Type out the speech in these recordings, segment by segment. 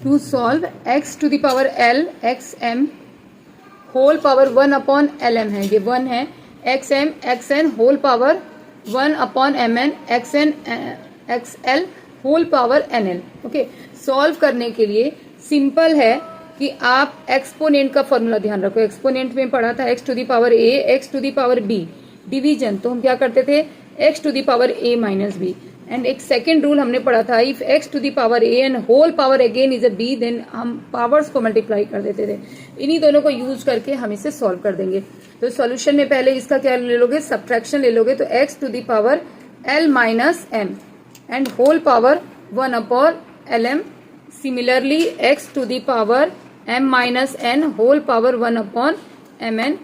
To solve x to the power l xm whole power 1 upon lm है, ये 1 है, xn whole power 1 upon mn xl whole power nl। Okay, solve करने के लिए simple है कि आप एक्सपोनेंट का फॉर्मूला ध्यान रखो। एक्सपोनेंट में पढ़ा था x to the power a x to the power b, division तो हम क्या करते थे x to the power a minus b। And एक सेकेंड रूल हमने पढ़ा था, if x to the power a and whole power again is a b, then हम पावर्स को मल्टीप्लाई कर देते थे। इन्हीं दोनों को यूज करके हम इसे सॉल्व कर देंगे। तो सॉल्यूशन में पहले इसका क्या ले लोगे, सब्ट्रैक्शन ले लोगे, तो x to the power l minus m and whole power 1 upon lm। Similarly x to the power m minus n whole power 1 upon mn,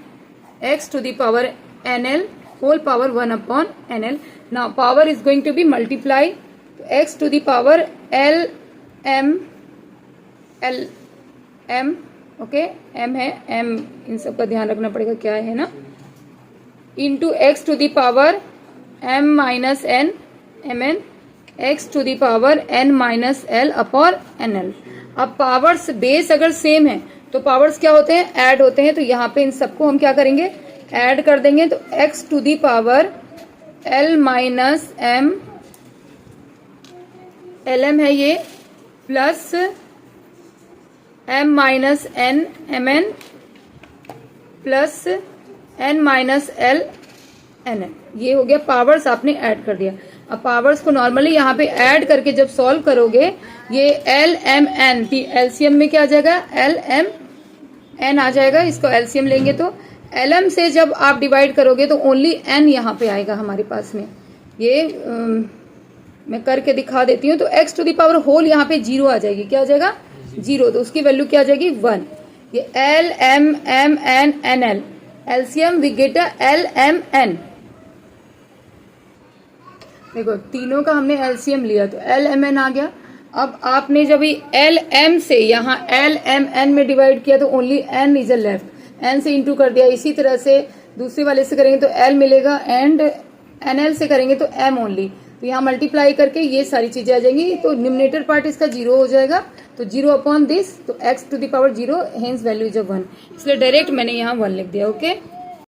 x to the power nl whole power 1 upon nl. Now power is going to be multiply, x to the power l m, okay, m है, m इन सब का ध्यान रखना पड़ेगा क्या है ना, into x to the power m minus n mn x to the power n minus l upon nl। अब पावर्स बेस अगर सेम है तो पावर्स क्या होते हैं, ऐड होते हैं। तो यहाँ पे इन सबको हम क्या करेंगे, ऐड कर देंगे। तो x to the power l minus m lm है ये, plus m minus n mn plus n minus l nn, ये हो गया पावर्स आपने ऐड कर दिया। अब पावर्स को नॉर्मली यहाँ पे ऐड करके जब सॉल्व करोगे, ये एल एम एन एलसीएम में क्या आ जाएगा, एल एम एन आ जाएगा। इसको एलसीएम लेंगे तो एल एम से जब आप डिवाइड करोगे तो ओनली एन यहाँ पे आएगा हमारे पास में। ये मैं करके दिखा देती हूँ। तो x to the power whole यहाँ पे 0 आ जाएगी, क्या आ जाएगा 0, तो उसकी वैल्यू क्या आ जाएगी 1। ये L M M N N L, LCM we get L M N. देखो तीनों का हमने एलसीएम लिया तो एल एम एन आ गया। अब आपने जब एल एम से यहाँ एल एम एन में डिवाइड किया तो only N is a left, N से इंटू कर दिया। इसी तरह से दूसरे वाले से करेंगे तो एल मिलेगा एंड एन एल से करेंगे तो एम ओनली। तो यहाँ मल्टीप्लाई करके ये सारी चीजें आ जाएंगी। तो न्यूमरेटर पार्ट इसका 0 हो जाएगा, तो 0 अपॉन दिस, तो x to the power 0 hence value is 1, इसलिए डायरेक्ट मैंने यहाँ 1 लिख दिया। ओके।